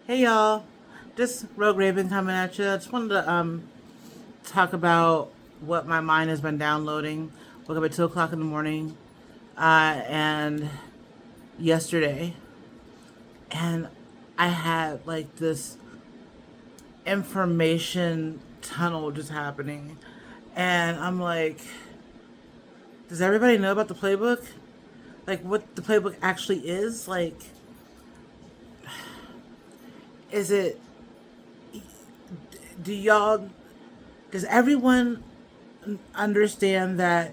Hey y'all, just Rogue Raven coming at you. I just wanted to talk about what my mind has been downloading. Woke up at 2 o'clock in the morning, and yesterday, and I had like this information tunnel just happening, and I'm like, does everybody know about the playbook? Like what the playbook actually is? Like, is it? Do y'all? Does everyone understand that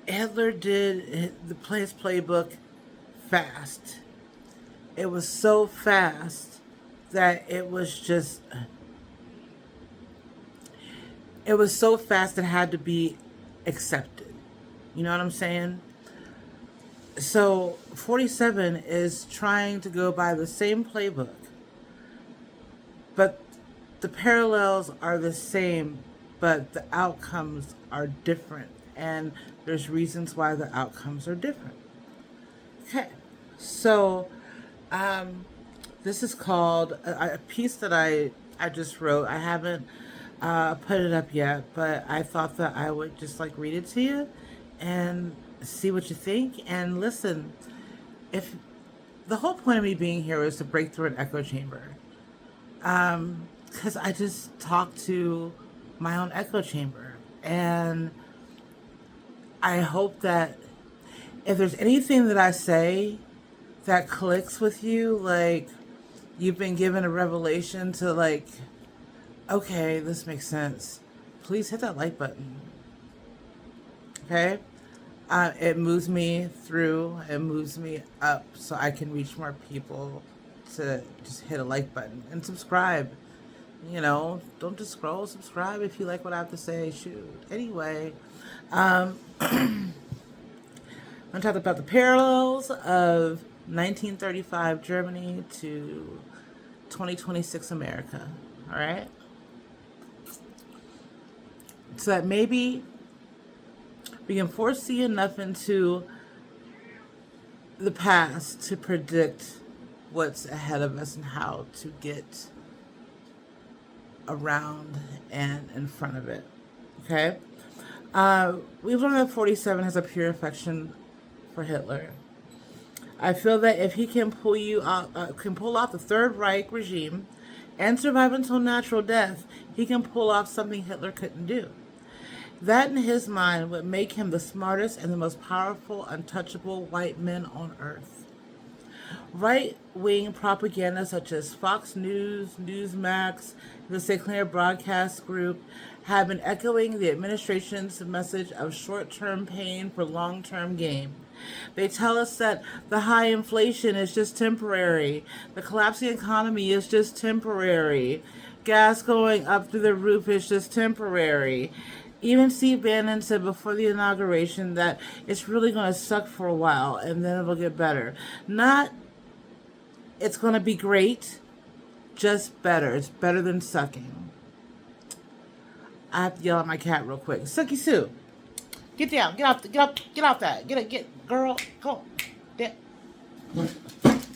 Hitler did his playbook fast? It was so fast that it was so fast it had to be accepted. You know what I'm saying? So 47 is trying to go by the same playbook, but the parallels are the same, but the outcomes are different. And there's reasons why the outcomes are different. Okay. So this is called a piece that I just wrote. I haven't put it up yet, but I thought that I would just like read it to you and see what you think. And listen, if the whole point of me being here is to break through an echo chamber, because I just talk to my own echo chamber, and I hope that if there's anything that I say that clicks with you, like you've been given a revelation to like, okay, this makes sense, please hit that like button. Okay? It moves me through, it moves me up so I can reach more people to just hit a like button and subscribe. You know, don't just scroll, subscribe if you like what I have to say. Shoot. Anyway, I'm talking about the parallels of 1935 Germany to 2026 America. All right? So that maybe we can foresee enough into the past to predict what's ahead of us and how to get around and in front of it. Okay? We've learned that 47 has a pure affection for Hitler. I feel that if he can can pull off the Third Reich regime and survive until natural death, he can pull off something Hitler couldn't do. That, in his mind, would make him the smartest and the most powerful, untouchable white men on earth. Right-wing propaganda such as Fox News, Newsmax, the Sinclair Broadcast Group have been echoing the administration's message of short-term pain for long-term gain. They tell us that the high inflation is just temporary, the collapsing economy is just temporary, gas going up through the roof is just temporary. Even Steve Bannon said before the inauguration that it's really going to suck for a while and then it'll get better. Not it's going to be great, just better. It's better than sucking. I have to yell at my cat real quick. Sucky Sue, get down, get off that, girl, go. There.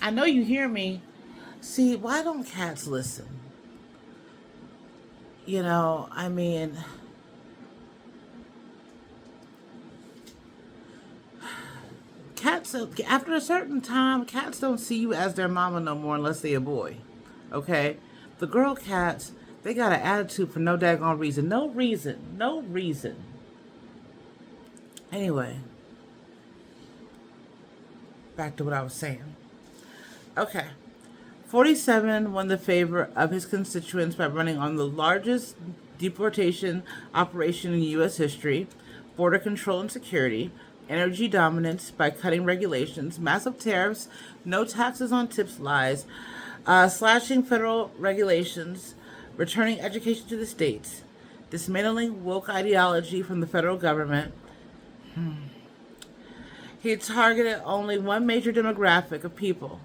I know you hear me. See, why don't cats listen? You know, I mean, cats, after a certain time, cats don't see you as their mama no more unless they a boy. Okay? The girl cats, they got an attitude for no daggone reason. No reason. No reason. Anyway, back to what I was saying. Okay. 47 won the favor of his constituents by running on the largest deportation operation in U.S. history, border control and security, energy dominance by cutting regulations, massive tariffs, no taxes on tips lies, slashing federal regulations, returning education to the states, dismantling woke ideology from the federal government. He targeted only one major demographic of people: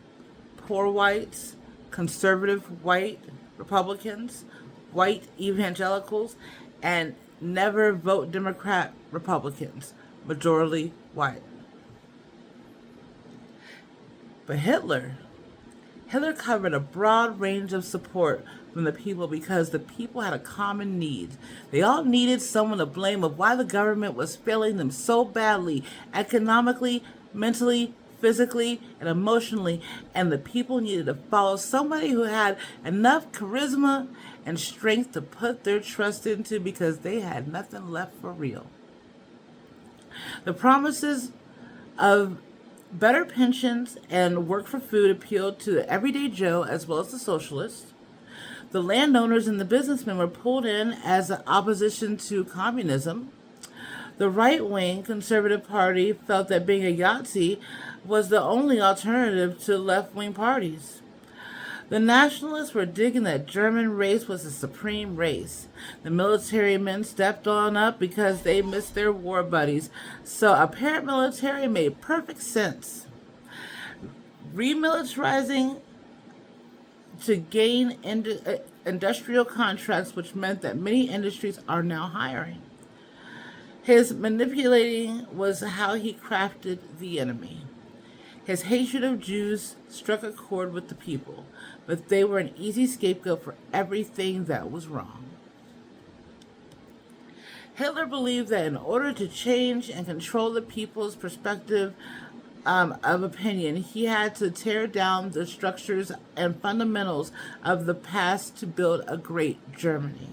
poor whites, conservative white Republicans, white evangelicals, and never vote Democrat Republicans, majority white. But Hitler Hitler covered a broad range of support from the people because the people had a common need. They all needed someone to blame of why the government was failing them so badly, economically, mentally, physically, and emotionally, and the people needed to follow somebody who had enough charisma and strength to put their trust into because they had nothing left for real. The promises of better pensions and work for food appealed to the everyday Joe as well as the socialists. The landowners and the businessmen were pulled in as an opposition to communism. The right-wing Conservative Party felt that being a Yahtzee was the only alternative to left-wing parties. The nationalists were digging that German race was the supreme race. The military men stepped on up because they missed their war buddies, so a paramilitary made perfect sense. Remilitarizing to gain industrial contracts, which meant that many industries are now hiring. His manipulating was how he crafted the enemy. His hatred of Jews struck a chord with the people, but they were an easy scapegoat for everything that was wrong. Hitler believed that in order to change and control the people's perspective of opinion, he had to tear down the structures and fundamentals of the past to build a great Germany.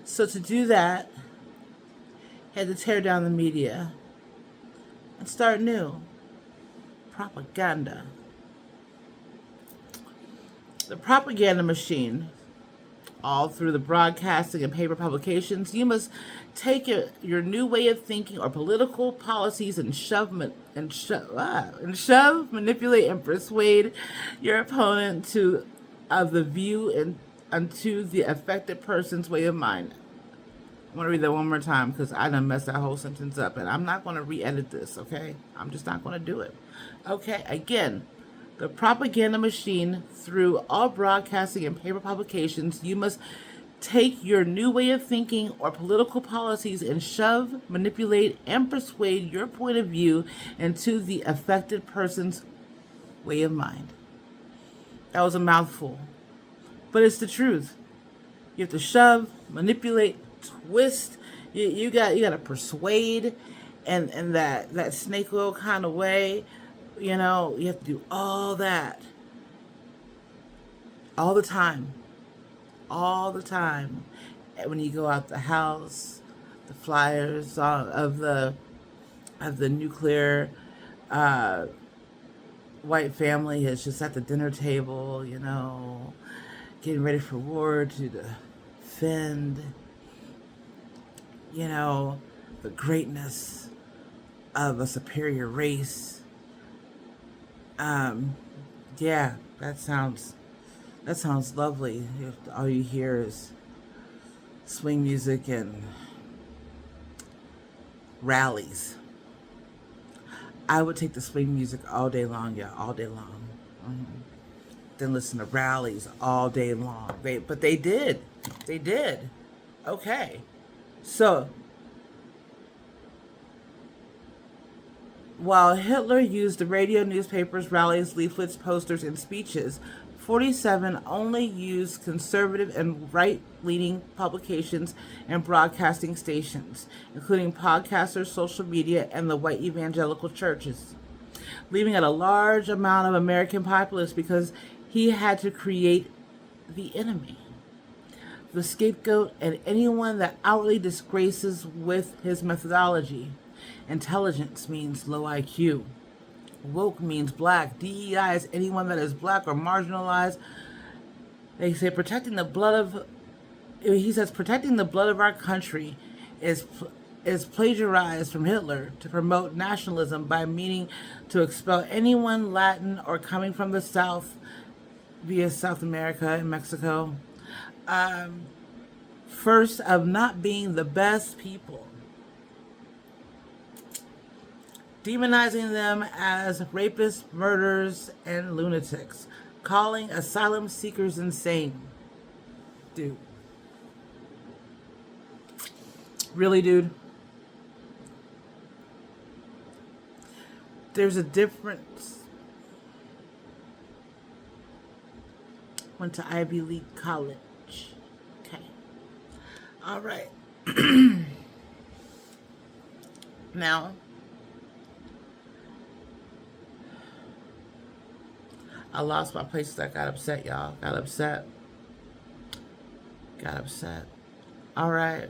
So to do that, he had to tear down the media and start new. Propaganda. The propaganda machine, all through the broadcasting and paper publications, you must take your new way of thinking or political policies and shove, manipulate, and persuade your opponent of the view and unto the affected person's way of mind. I want to read that one more time because I done messed that whole sentence up, and I'm not going to re-edit this, okay? I'm just not going to do it. Okay, again, the propaganda machine through all broadcasting and paper publications, you must take your new way of thinking or political policies and shove, manipulate, and persuade your point of view into the affected person's way of mind. That was a mouthful, but it's the truth. You have to shove, manipulate, twist. You got to persuade, and that snake oil kind of way. You know, you have to do all that all the time. And when you go out the house, the flyers of the nuclear white family is just at the dinner table, you know, getting ready for war to defend, you know, the greatness of a superior race. Yeah, that sounds lovely. All you hear is swing music and rallies. I would take the swing music all day long, yeah, all day long. Then listen to rallies all day long. But they did. Okay. So, while Hitler used the radio, newspapers, rallies, leaflets, posters, and speeches, 47 only used conservative and right-leaning publications and broadcasting stations, including podcasters, social media, and the white evangelical churches, leaving out a large amount of American populace because he had to create the enemy, the scapegoat, and anyone that outwardly disgraces with his methodology. Intelligence means low IQ. Woke means black. DEI is anyone that is black or marginalized. They say protecting the blood of our country is plagiarized from Hitler to promote nationalism by meaning to expel anyone Latin or coming from the South via South America and Mexico. First, of not being the best people. Demonizing them as rapists, murderers, and lunatics. Calling asylum seekers insane. Dude. Really, dude? There's a difference Went to Ivy League college. Okay. All right. Now, I lost my places. I got upset, y'all. Got upset. Got upset. All right.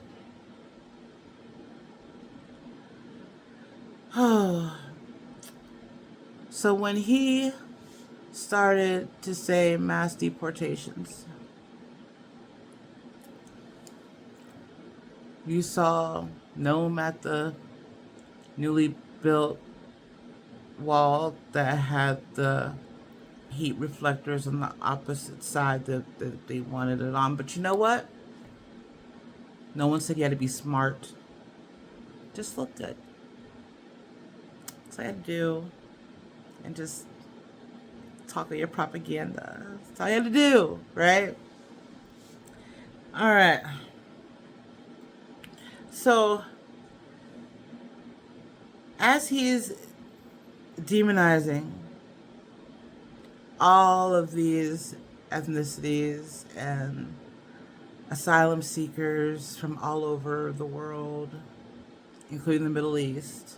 Oh. So when he started to say mass deportations, you saw Nome at the newly built wall that had the heat reflectors on the opposite side that they wanted it on. But you know what? No one said you had to be smart. Just look good. That's all you had to do. And just talk of your propaganda. That's all you had to do, right? All right. So, as he's demonizing all of these ethnicities and asylum seekers from all over the world, including the Middle East,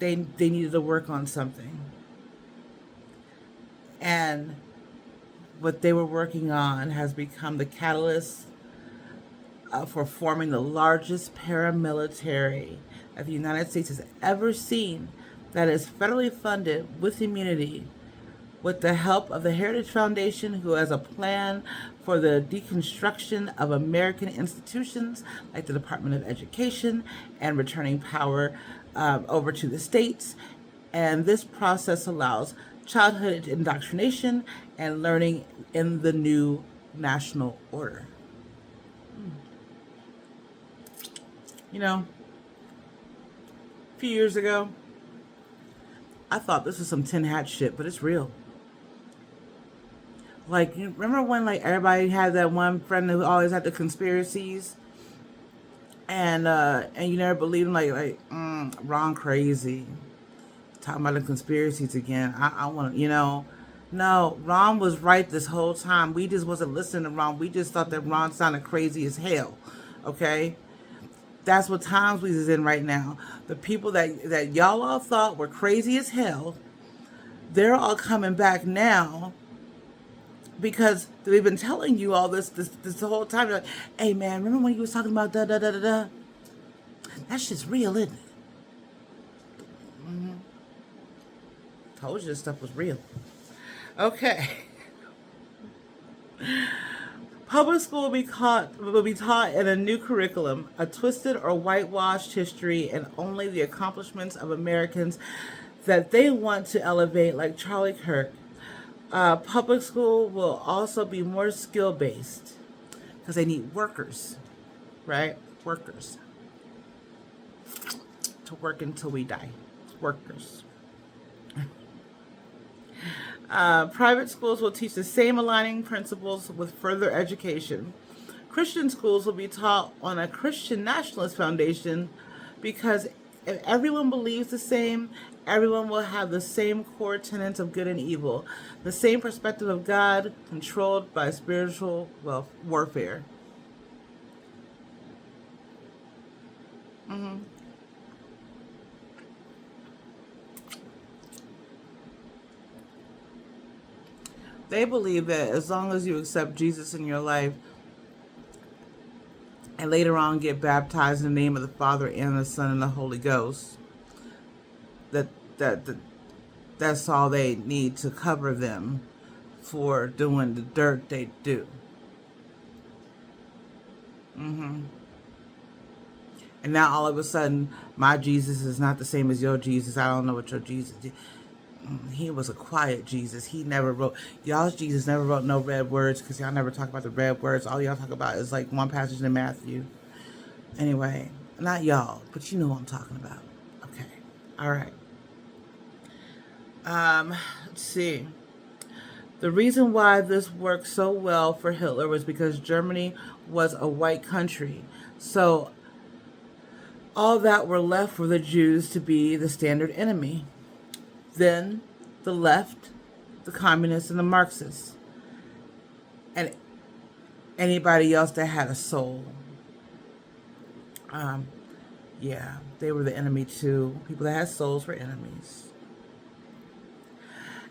they needed to work on something. And what they were working on has become the catalyst for forming the largest paramilitary that the United States has ever seen, that is federally funded with immunity, with the help of the Heritage Foundation, who has a plan for the deconstruction of American institutions like the Department of Education and returning power over to the states. And this process allows childhood indoctrination and learning in the new national order. You know, a few years ago, I thought this was some tin hat shit, but it's real. Like, you remember when like everybody had that one friend who always had the conspiracies, and you never believed him, Ron crazy, talking about the conspiracies again. I want to, no, Ron was right this whole time. We just wasn't listening to Ron. We just thought that Ron sounded crazy as hell. Okay, that's what times we is in right now. The people that y'all all thought were crazy as hell, they're all coming back now, because they've been telling you all this whole time. Like, hey man, remember when you was talking about da da da da da? That shit's real, isn't it? Mm-hmm. Told you this stuff was real. Okay. Public school will be taught in a new curriculum, a twisted or whitewashed history, and only the accomplishments of Americans that they want to elevate, like Charlie Kirk. Public school will also be more skill-based because they need workers, right? Workers to work until we die. Workers. Private schools will teach the same aligning principles with further education. Christian schools will be taught on a Christian nationalist foundation, because if everyone believes the same, everyone will have the same core tenets of good and evil, the same perspective of God controlled by spiritual warfare. Mm-hmm. They believe that as long as you accept Jesus in your life and later on get baptized in the name of the Father and the Son and the Holy Ghost, that that's all they need to cover them for doing the dirt they do. Mm-hmm. And now all of a sudden, my Jesus is not the same as your Jesus. I don't know what your Jesus did. He was a quiet Jesus. He never wrote, y'all's Jesus never wrote no red words, because y'all never talk about the red words. All y'all talk about is like one passage in Matthew. Anyway, not y'all, but you know what I'm talking about. Okay. All right. Let's see. The reason why this worked so well for Hitler was because Germany was a white country. So all that were left were the Jews to be the standard enemy. Then the left, the communists, and the Marxists, and anybody else that had a soul. Um, yeah, they were the enemy too. People that had souls were enemies.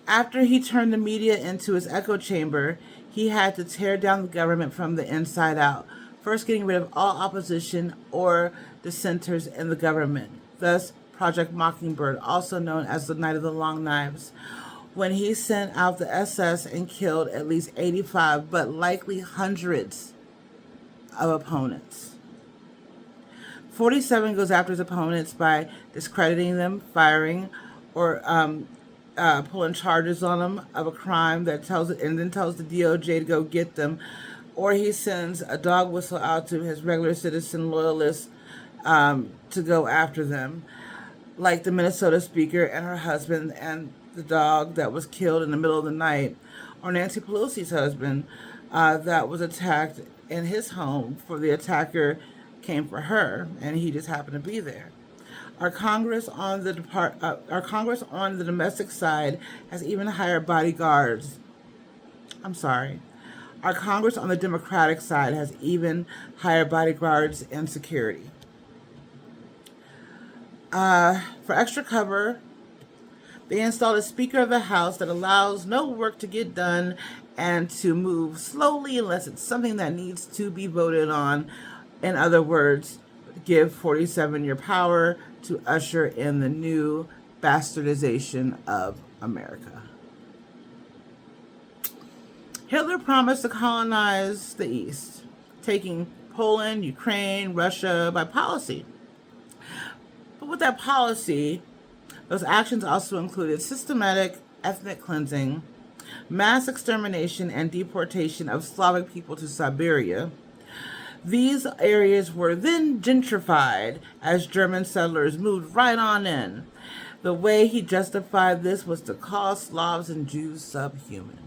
After he turned the media into his echo chamber, he had to tear down the government from the inside out, first getting rid of all opposition or dissenters in the government. Thus, Project Mockingbird, also known as the Night of the Long Knives, when he sent out the SS and killed at least 85, but likely hundreds of opponents. 47 goes after his opponents by discrediting them, firing, or pulling charges on them of a crime that tells it, and then tells the DOJ to go get them, or he sends a dog whistle out to his regular citizen loyalists to go after them, like the Minnesota speaker and her husband and the dog that was killed in the middle of the night, or Nancy Pelosi's husband that was attacked in his home, for the attacker came for her and he just happened to be there. Our Congress on the domestic side has even hired bodyguards. I'm sorry. Our Congress on the Democratic side has even hired bodyguards and security. For extra cover, they installed a Speaker of the House that allows no work to get done and to move slowly unless it's something that needs to be voted on. In other words, give 47 your power to usher in the new bastardization of America. Hitler promised to colonize the East, taking Poland, Ukraine, Russia by policy. But with that policy, those actions also included systematic ethnic cleansing, mass extermination, and deportation of Slavic people to Siberia. These areas were then gentrified as German settlers moved right on in. The way he justified this was to call Slavs and Jews subhuman.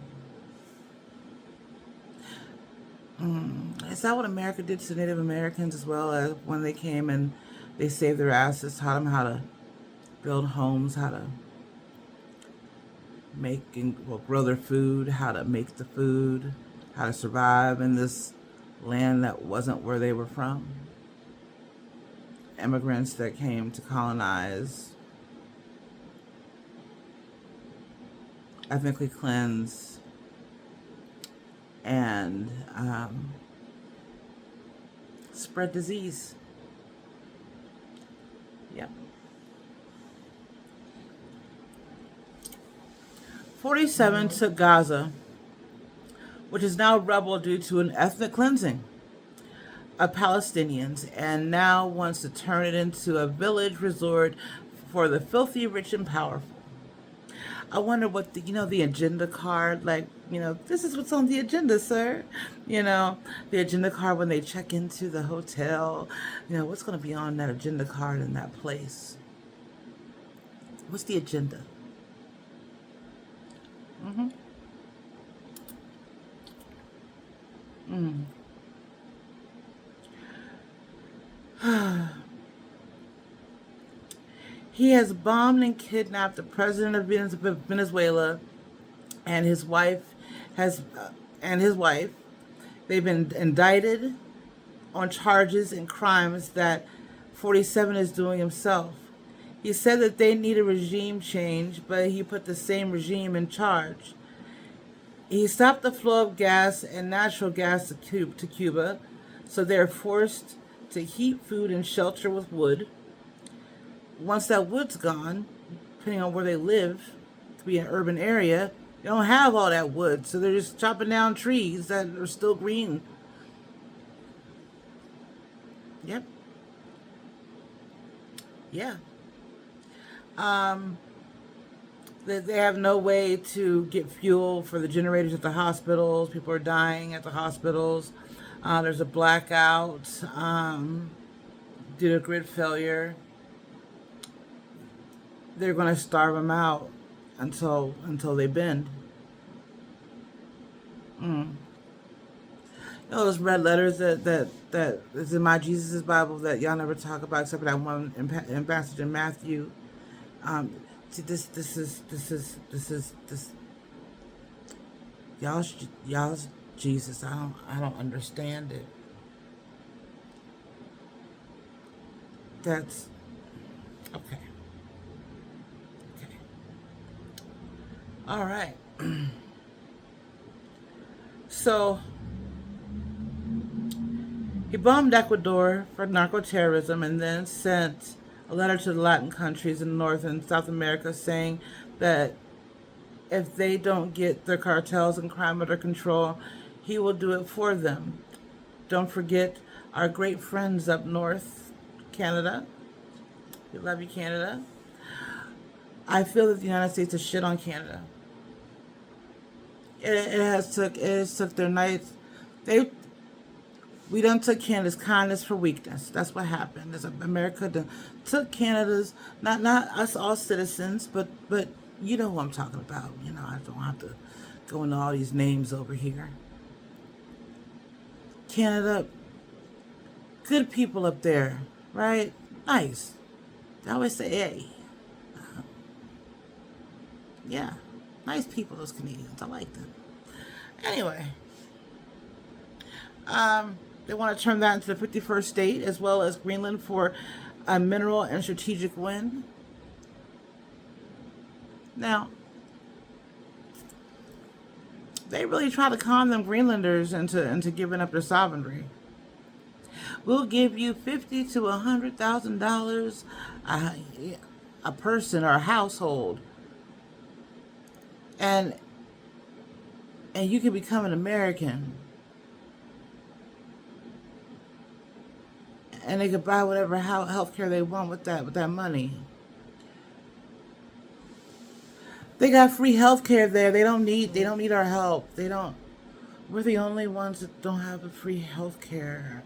Is that what America did to Native Americans as well, as when they came and they saved their asses, taught them how to build homes, how to make and grow their food, how to make the food, how to survive in this land that wasn't where they were from? Immigrants that came to colonize, ethnically cleanse, and spread disease. Yep. 47 took Gaza, which is now rubble due to an ethnic cleansing of Palestinians, and now wants to turn it into a village resort for the filthy, rich, and powerful. I wonder what the agenda card, like, this is what's on the agenda, sir. The agenda card when they check into the hotel, what's going to be on that agenda card in that place? What's the agenda? He has bombed and kidnapped the president of Venezuela and his wife. They've been indicted on charges and crimes that 47 is doing himself. He said that they need a regime change, but he put the same regime in charge. He stopped the flow of gas and natural gas to Cuba, so they're forced to heat food and shelter with wood. Once that wood's gone, depending on where they live, it could be an urban area, they don't have all that wood, so they're just chopping down trees that are still green. Yep. Yeah. They have no way to get fuel for the generators at the hospitals. People are dying at the hospitals. There's a blackout due to grid failure. They're going to starve them out until they bend. Those red letters that is in my Jesus Bible that y'all never talk about, except for that one in passage in Matthew. See, this y'all's Jesus. I don't understand it. That's okay. Okay. All right. So he bombed Ecuador for narco-terrorism and then sent a letter to the Latin countries in North and South America saying that if they don't get their cartels and crime under control, he will do it for them. Don't forget our great friends up north, Canada. We love you, Canada. I feel that the United States is shit on Canada. It has took their nights. They We done took Canada's kindness for weakness. That's what happened. As America took Canada's not us all citizens, but you know who I'm talking about. You know, I don't have to go into all these names over here. Canada, good people up there, right? Nice. They always say, hey, yeah, nice people, those Canadians. I like them. Anyway, they want to turn that into the 51st state, as well as Greenland for a mineral and strategic win. Now, they really try to con them Greenlanders into giving up their sovereignty. We'll give you $50,000 to $100,000 a person or a household, and you can become an American, and they could buy whatever health care they want with that money. They got free health care there. They don't need our help. We're the only ones that don't have the free health care.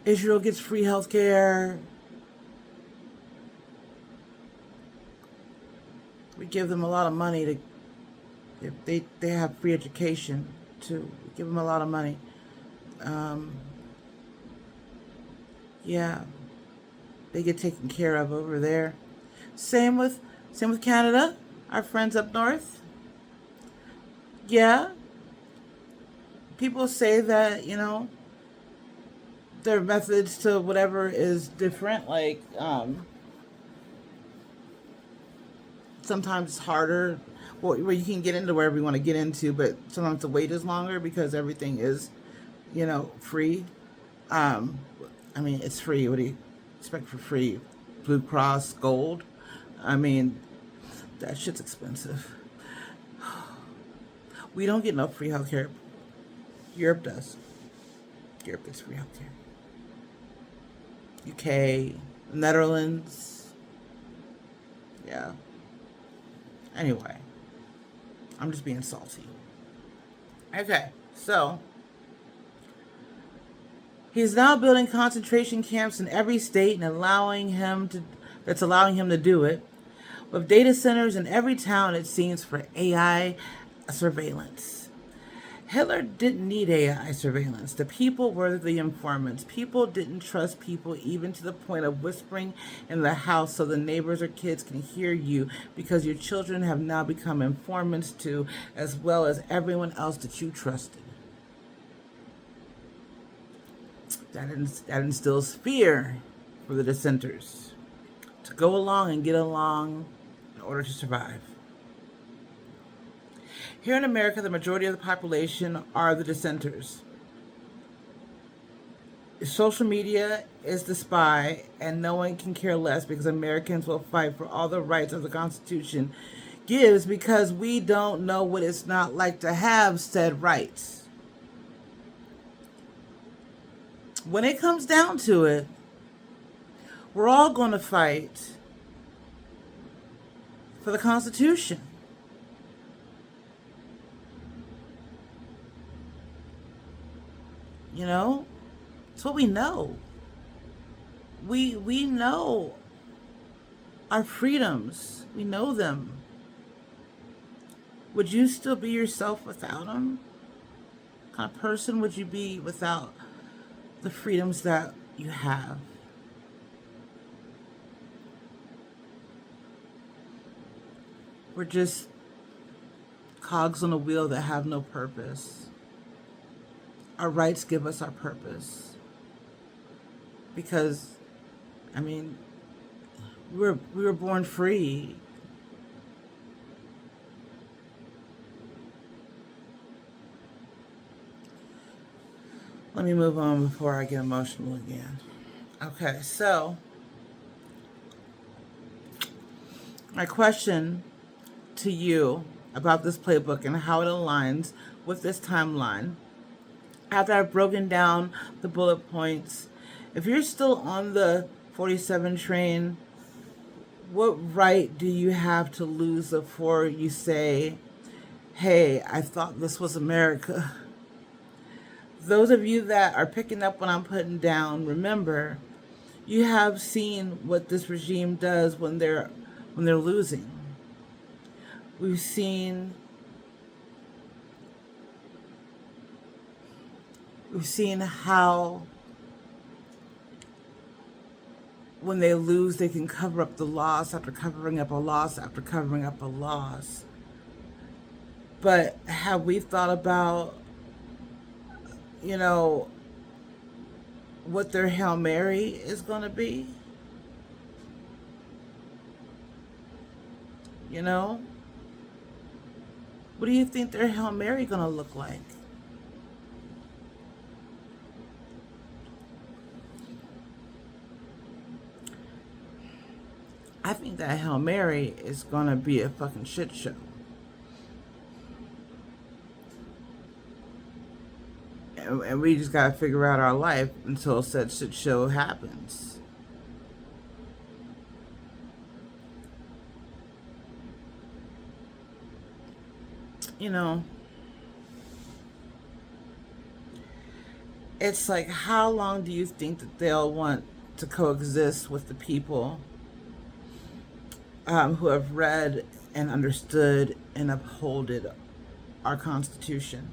Israel gets free health care. We give them a lot of money to if they have free education too. We give them a lot of money. Yeah, they get taken care of over there. Same with Canada, our friends up north. Yeah, people say that their methods to whatever is different. Like sometimes it's harder, where you can get into wherever you want to get into, but sometimes the wait is longer because everything is, free. I mean, it's free. What do you expect for free? Blue Cross Gold. I mean, that shit's expensive. We don't get no free healthcare. Europe does. Europe gets free healthcare. UK, Netherlands. Yeah. Anyway, I'm just being salty. Okay, so he's now building concentration camps in every state and allowing him to do it, with data centers in every town, it seems, for AI surveillance. Hitler didn't need AI surveillance. The people were the informants. People didn't trust people, even to the point of whispering in the house so the neighbors or kids can hear you, because your children have now become informants too, as well as everyone else that you trusted. That instills fear for the dissenters to go along and get along in order to survive. Here in America, the majority of the population are the dissenters. Social media is the spy, and no one can care less, because Americans will fight for all the rights of the Constitution gives, because we don't know what it's not like to have said rights. When it comes down to it, we're all going to fight for the Constitution. It's what we know. We know our freedoms. We know them. Would you still be yourself without them? What kind of person would you be without the freedoms that you have? We're just cogs on a wheel that have no purpose. Our rights give us our purpose. Because, I mean, we were born free. Let me move on before I get emotional again. Okay, so my question to you about this playbook and how it aligns with this timeline, after I've broken down the bullet points, if you're still on the 47 train, what right do you have to lose before you say, hey, I thought this was America? Those of you that are picking up what I'm putting down, remember, you have seen what this regime does when they're losing. We've seen how when they lose, they can cover up the loss after covering up a loss after covering up a loss. But have we thought about, what their Hail Mary is going to be? What do you think their Hail Mary going to look like? I think that Hail Mary is going to be a fucking shit show. And we just got to figure out our life until said shit show happens. It's like, how long do you think that they'll want to coexist with the people who have read and understood and upholded our Constitution?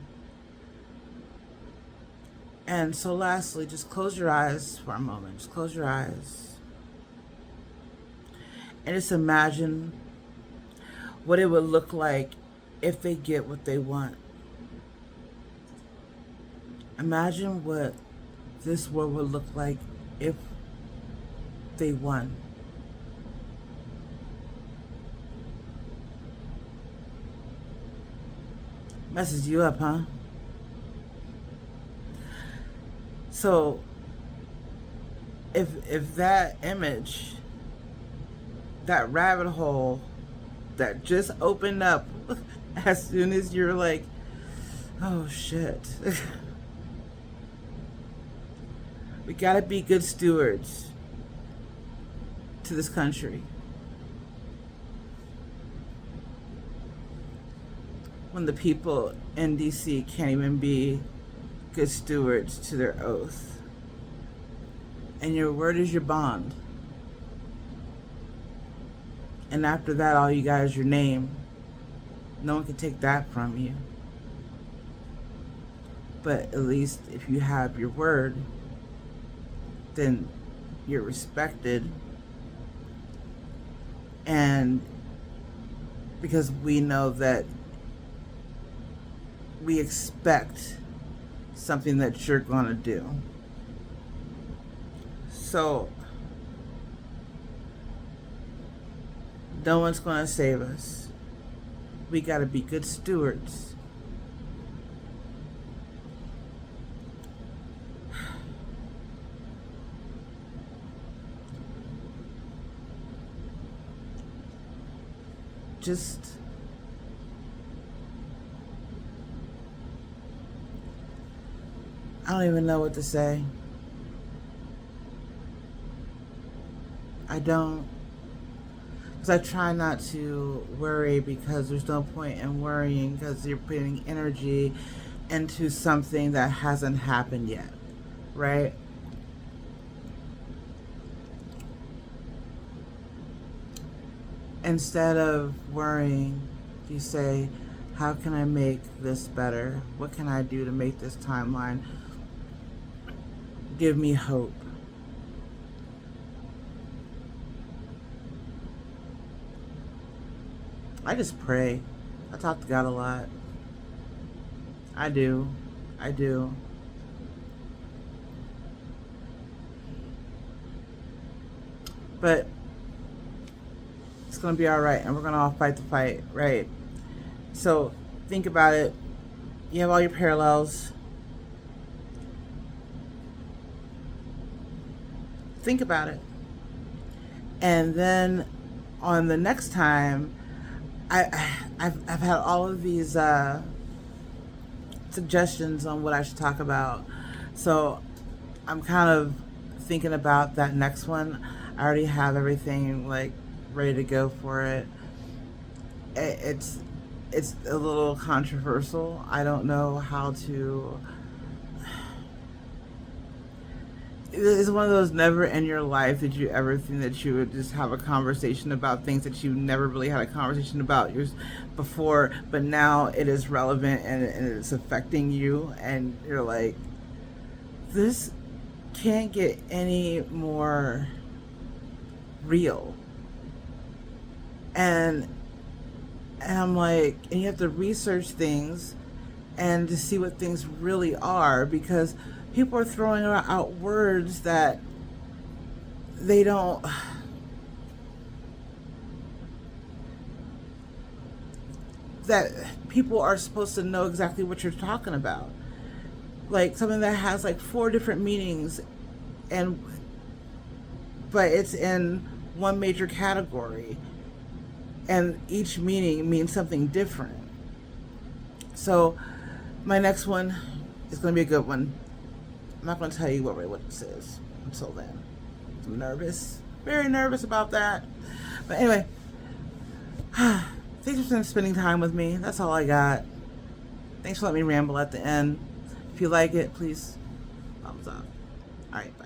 And so lastly, just close your eyes for a moment. Just close your eyes. And just imagine what it would look like if they get what they want. Imagine what this world would look like if they won. Messes you up, huh? So, if that image, that rabbit hole that just opened up as soon as you're like, oh shit. We gotta be good stewards to this country. When the people in DC can't even be good stewards to their oath. And your word is your bond. And after that, all you got is your name. No one can take that from you. But at least if you have your word, then you're respected. And because we know that we expect something that you're going to do. So, no one's going to save us. We got to be good stewards. I don't even know what to say. I don't. Because I try not to worry, because there's no point in worrying, because you're putting energy into something that hasn't happened yet, right? Instead of worrying, you say, how can I make this better? What can I do to make this timeline give me hope? I just pray. I talk to God a lot. I do. I do. But it's going to be all right, and we're going to all fight the fight, right? So think about it. You have all your parallels. Think about it. And then on the next time, I've had all of these suggestions on what I should talk about. So I'm kind of thinking about that next one. I already have everything like ready to go for it. It's a little controversial. I don't know how to. It's one of those never in your life did you ever think that you would just have a conversation about things that you never really had a conversation about yours before, but now it is relevant and it's affecting you, and you're like, this can't get any more real. And I'm like, and you have to research things and to see what things really are, because people are throwing out words that they don't, that people are supposed to know exactly what you're talking about. Like something that has like 4 different meanings, and but it's in one major category, and each meaning means something different. So my next one is going to be a good one. I'm not going to tell you what this is until then. I'm nervous, very nervous about that. But anyway, thanks for spending time with me. That's all I got. Thanks for letting me ramble at the end. If you like it, please thumbs up. All right, bye.